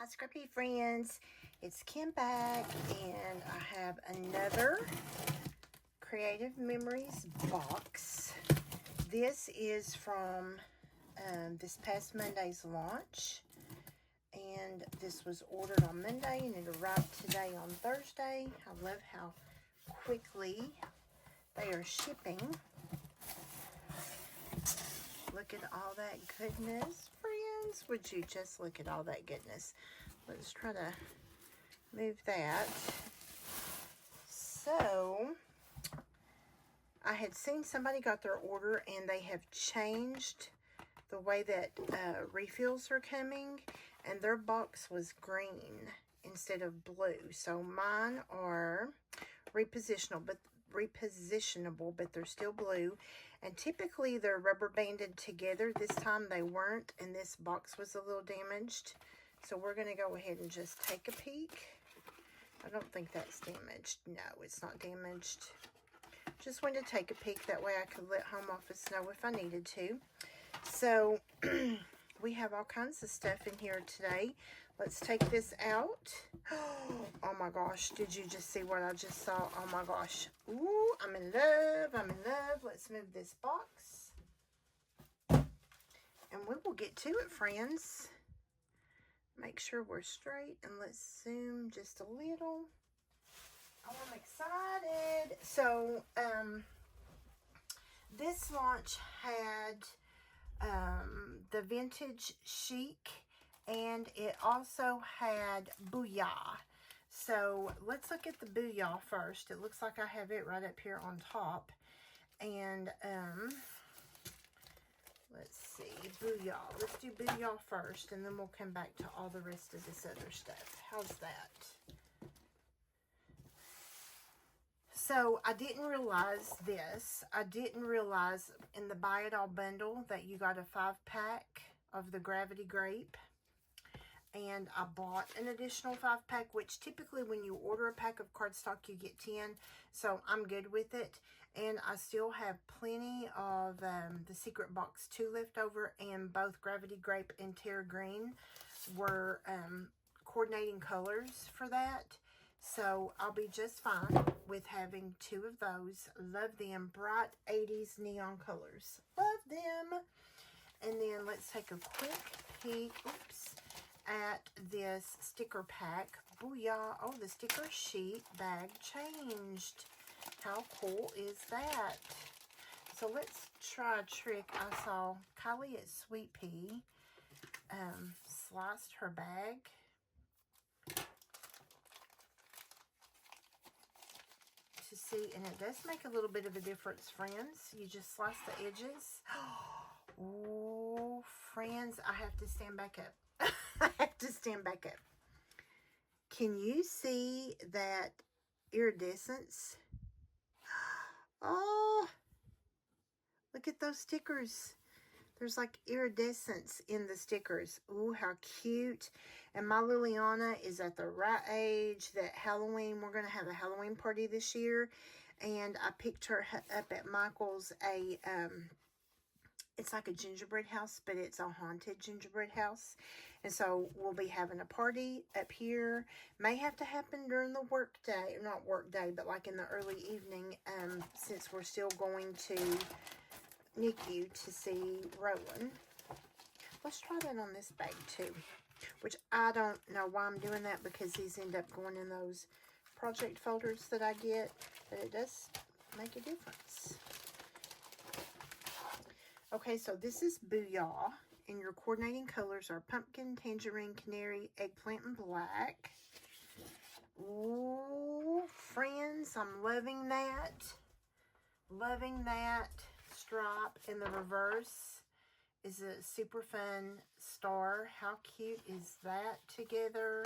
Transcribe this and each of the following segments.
Scrappy friends, it's Kim back, and I have another Creative Memories box. This is from this past Monday's launch, and this was ordered on Monday and it arrived today on Thursday. I love how quickly they are shipping. Look at all that goodness, friends. Would you just look at all that goodness? Let's try to move that. So, I had seen somebody got their order and they have changed the way that refills are coming, and their box was green instead of blue. So mine are repositionable, but they're still blue, and typically they're rubber banded together. This time they weren't, and this box was a little damaged, so we're going to go ahead and just take a peek. I don't think that's damaged. No, it's not damaged. Just wanted to take a peek, that way I could let home office know if I needed to. So we have all kinds of stuff in here today. Let's take this out. Oh my gosh, did you just see what I just saw? Oh my gosh. Ooh, I'm in love. I'm in love. Let's move this box, and we will get to it, friends. Make sure we're straight, and let's zoom just a little. Oh, I'm excited. So, this launch had the Vintage Chic, and it also had Boo-Yah. So let's look at the Boo-Yah first. It looks like I have it right up here on top. And let's see, Boo-Yah. Let's do Boo-Yah first, and then we'll come back to all the rest of this other stuff. How's that? So, I didn't realize this. I didn't realize in the Buy It All bundle that you got a 5-pack of the Grape. And I bought an additional 5-pack, which typically when you order a pack of cardstock, you get 10. So, I'm good with it. And I still have plenty of the Secret Box 2 left over. And both Grape and Terra Green were coordinating colors for that. So, I'll be just fine with having 2 of those. Love them. Bright 80s neon colors. Love them. And then let's take a quick peek, at this sticker pack. Boo-Yah. Oh, the sticker sheet bag changed. How cool is that? So, let's try a trick. I saw Kylie at Sweet Pea sliced her bag. To see, and it does make a little bit of a difference, friends. You just slice the edges. Oh, friends, I have to stand back up. I have to stand back up. Can you see that iridescence? Oh, look at those stickers. There's like iridescence in the stickers. Ooh, how cute. And my Liliana is at the right age that Halloween, we're going to have a Halloween party this year. And I picked her up at Michael's it's like a gingerbread house, but it's a haunted gingerbread house. And so we'll be having a party up here. May have to happen during the work day, not work day, but like in the early evening, since we're still going to NICU to see Rowan. Let's try that on this bag too, which I don't know why I'm doing that, because these end up going in those project folders that I get, but it does make a difference. Okay, so this is Boo-Yah, and your coordinating colors are pumpkin, tangerine, canary, eggplant, and black. Ooh, friends, I'm loving that. Loving that. Stripe in the reverse is a super fun star. How cute is that together?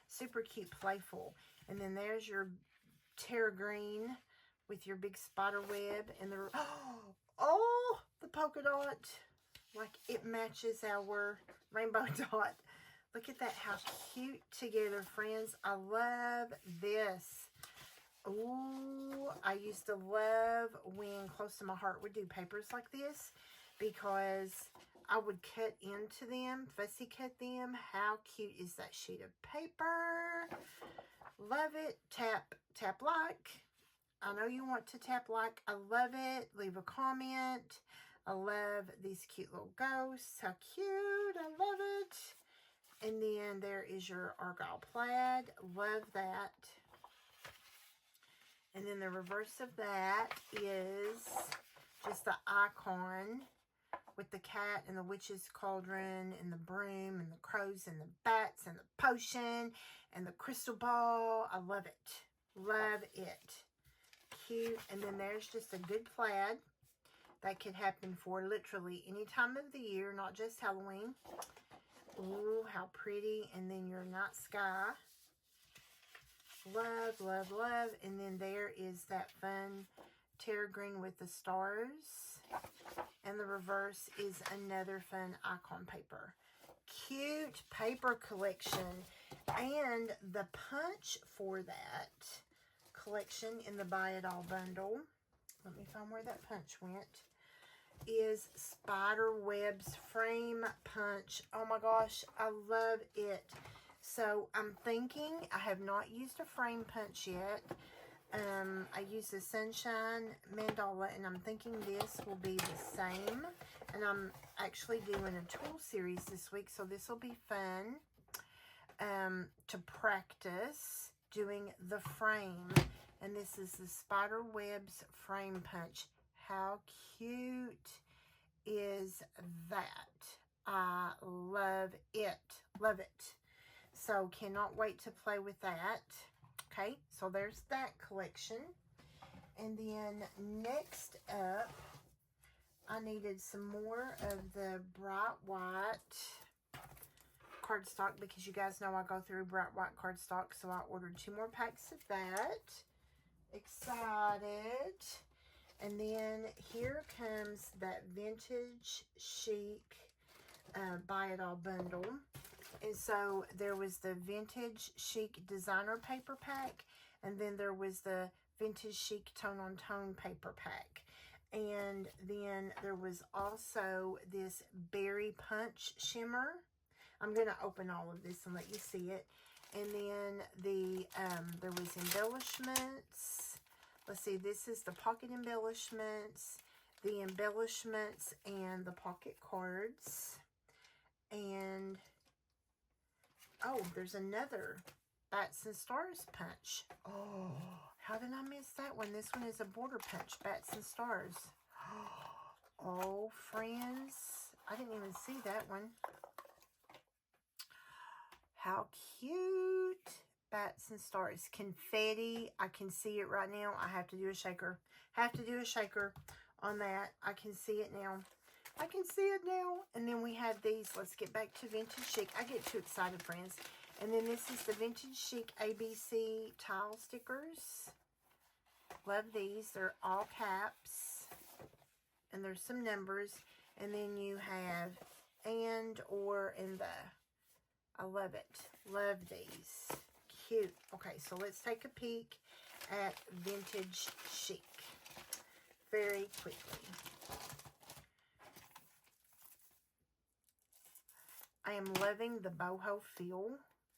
Super cute, playful. And then there's your Terra Green with your big spider web and the the polka dot, like it matches our rainbow dot. Look at that, how cute together, friends. I love this. Ooh, I used to love when Close to My Heart would do papers like this, because I would cut into them, fussy cut them. How cute is that sheet of paper? Love it. Tap like. I know you want to tap like. I love it. Leave a comment. I love these cute little ghosts. How cute. I love it. And then there is your Argyle plaid. Love that. And then the reverse of that is just the icon with the cat and the witch's cauldron and the broom and the crows and the bats and the potion and the crystal ball. I love it. Love it. Cute. And then there's just a good plaid that could happen for literally any time of the year, not just Halloween. Ooh, how pretty. And then your night sky. Love, love, love. And then there is that fun Terra green with the stars. And the reverse is another fun icon paper. Cute paper collection. And the punch for that collection in the Buy It All bundle, let me find where that punch went, is Spider Web's frame punch. Oh my gosh, I love it. So I'm thinking, I have not used a frame punch yet. I use the Sunshine Mandala, and I'm thinking this will be the same. And I'm actually doing a tool series this week, so this will be fun to practice doing the frame. And this is the Spider Web's frame punch. How cute is that? I love it. Love it. So cannot wait to play with that. Okay, so there's that collection. And then next up, I needed some more of the bright white cardstock, because you guys know I go through bright white cardstock, so I ordered 2 more packs of that. Excited. And then here comes that Vintage Chic Buy It All bundle. And so there was the Vintage Chic Designer Paper Pack, and then there was the Vintage Chic Tone on Tone Paper Pack. And then there was also this Berry Punch Shimmer. I'm going to open all of this and let you see it. And then there was embellishments. Let's see, this is the pocket embellishments, the embellishments, and the pocket cards. And oh, there's another Bats and Stars punch. Oh, how did I miss that one? This one is a border punch, Bats and Stars. Oh, friends, I didn't even see that one. How cute. Bats and Stars. Confetti. I can see it right now. I have to do a shaker. Have to do a shaker on that. I can see it now. I can see it now. And then we have these. Let's get back to Vintage Chic. I get too excited, friends. And then this is the Vintage Chic ABC tile stickers. Love these. They're all caps. And there's some numbers. And then you have and, or, and the. I love it. Love these. Cute. Okay, so let's take a peek at Vintage Chic very quickly. I am loving the boho feel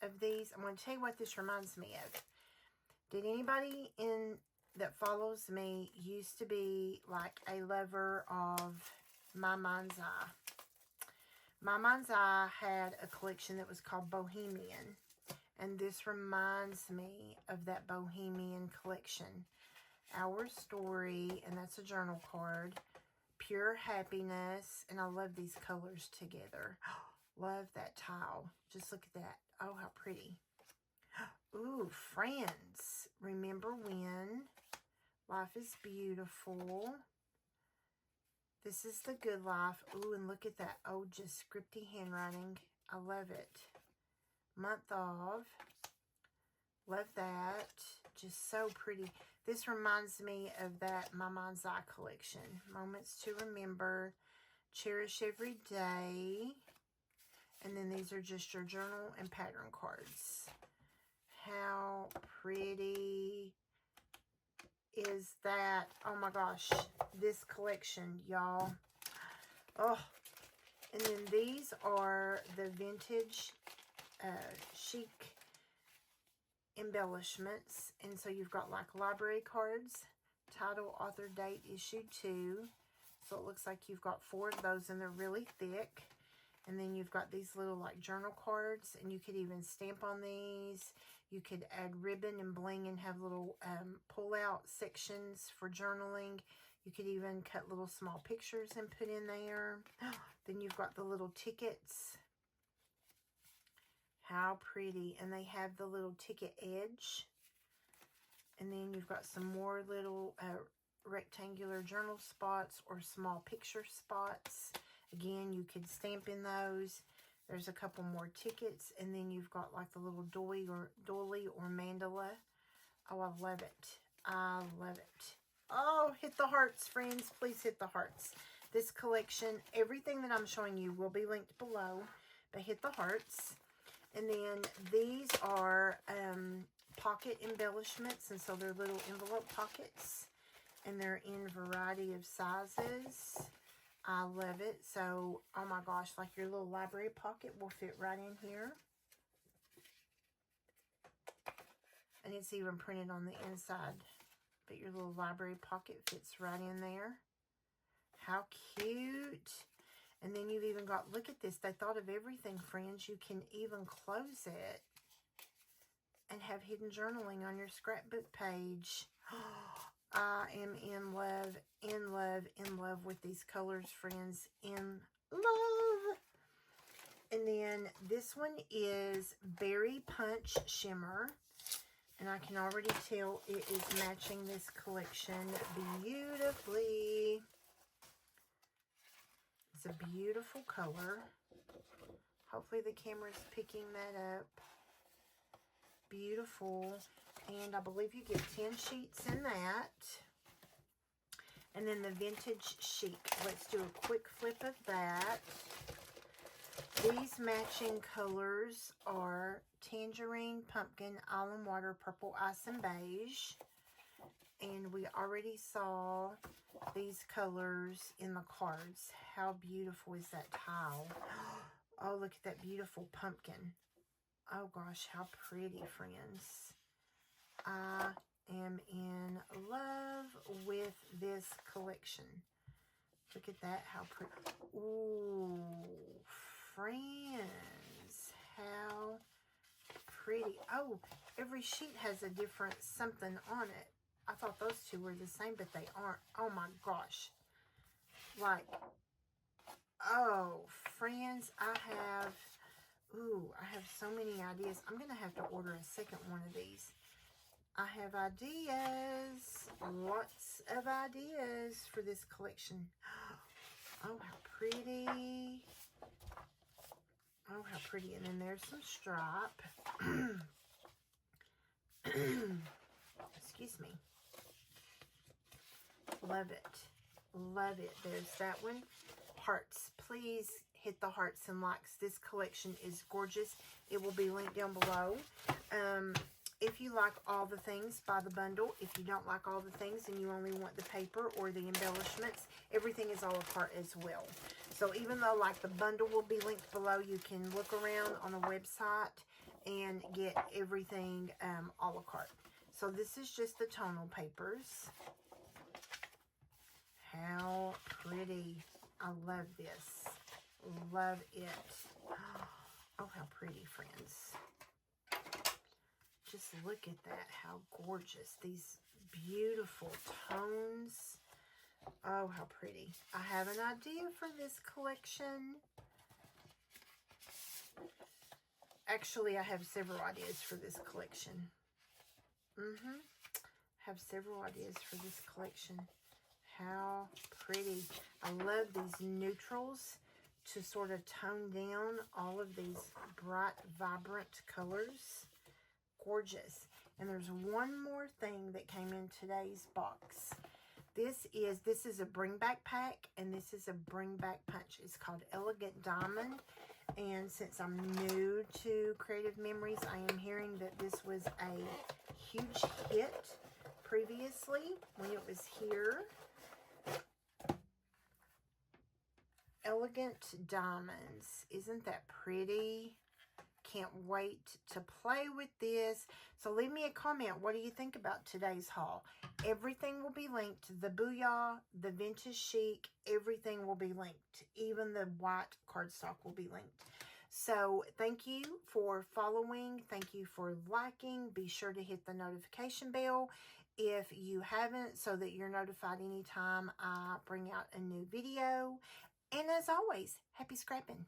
of these. I'm going to tell you what this reminds me of. Did anybody that follows me used to be like a lover of My Mind's Eye? My Mind's Eye had a collection that was called Bohemian. And this reminds me of that Bohemian collection. Our Story, and that's a journal card. Pure Happiness, and I love these colors together. Love that tile. Just look at that. Oh, how pretty. Ooh, Friends. Remember When. Life is Beautiful. This is The Good Life. Ooh, and look at that. Oh, just scripty handwriting. I love it. Month Of. Love that. Just so pretty. This reminds me of that My Mind's Eye collection. Moments to Remember. Cherish Every Day. And then these are just your journal and pattern cards. How pretty is that? Oh my gosh. This collection, y'all. Oh. And then are the Vintage Chic embellishments. And so you've got like library cards, title, author, date, issue 2. So it looks like you've got 4 of those, and they're really thick. And then you've got these little like journal cards, and you could even stamp on these. You could add ribbon and bling and have little pull-out sections for journaling. You could even cut little small pictures and put in there. Then you've got the little tickets. How pretty. And they have the little ticket edge. And then you've got some more little rectangular journal spots or small picture spots. Again, you could stamp in those. There's a couple more tickets. And then you've got like the little doily or mandala. Oh, I love it. I love it. Oh, hit the hearts, friends. Please hit the hearts. This collection, everything that I'm showing you will be linked below. But hit the hearts. And then these are pocket embellishments. And so they're little envelope pockets. And they're in a variety of sizes. I love it. So, oh my gosh, like your little library pocket will fit right in here. And it's even printed on the inside. But your little library pocket fits right in there. How cute. And then you've even got, look at this. They thought of everything, friends. You can even close it and have hidden journaling on your scrapbook page. I am in love, in love, in love with these colors, friends. In love. And then this one is Berry Punch Shimmer. And I can already tell it is matching this collection beautifully. It's a beautiful color. Hopefully the camera's picking that up. Beautiful. And I believe you get 10 sheets in that. And then the Vintage Chic. Let's do a quick flip of that. These matching colors are Tangerine, Pumpkin, Almond Water, Purple Ice, and Beige. And we already saw these colors in the cards. How beautiful is that tile? Oh, look at that beautiful pumpkin. Oh gosh, how pretty, friends. I am in love with this collection. Look at that, how pretty. Ooh, friends, how pretty. Oh, every sheet has a different something on it. I thought those two were the same, but they aren't. Oh my gosh. Like, oh, friends, I have so many ideas. I'm going to have to order a second one of these. I have ideas. Lots of ideas for this collection. Oh, how pretty. Oh, how pretty. And then there's some stripe. Excuse me. Love it. Love it. There's that one. Hearts. Please hit the hearts and likes. This collection is gorgeous. It will be linked down below. If you like all the things, buy the bundle. If you don't like all the things and you only want the paper or the embellishments, everything is a la carte as well. So even though like the bundle will be linked below, you can look around on the website and get everything a la carte. So this is just the tonal papers. How pretty. I love this. Love it. Oh, how pretty, friends. Just look at that. How gorgeous. These beautiful tones. Oh, how pretty. I have an idea for this collection. Actually, I have several ideas for this collection. Have several ideas for this collection. How pretty. I love these neutrals to sort of tone down all of these bright, vibrant colors. Gorgeous. And there's one more thing that came in today's box. This is a bring back pack, and this is a bring back punch. It's called Elegant Diamond. And since I'm new to Creative Memories, I am hearing that this was a huge hit previously when it was here. Elegant Diamonds. Isn't that pretty? Can't wait to play with this. So leave me a comment. What do you think about today's haul? Everything will be linked. The Boo-Yah, the Vintage Chic, everything will be linked. Even the white cardstock will be linked. So thank you for following. Thank you for liking. Be sure to hit the notification bell if you haven't, so that you're notified anytime I bring out a new video. And as always, happy scrapping.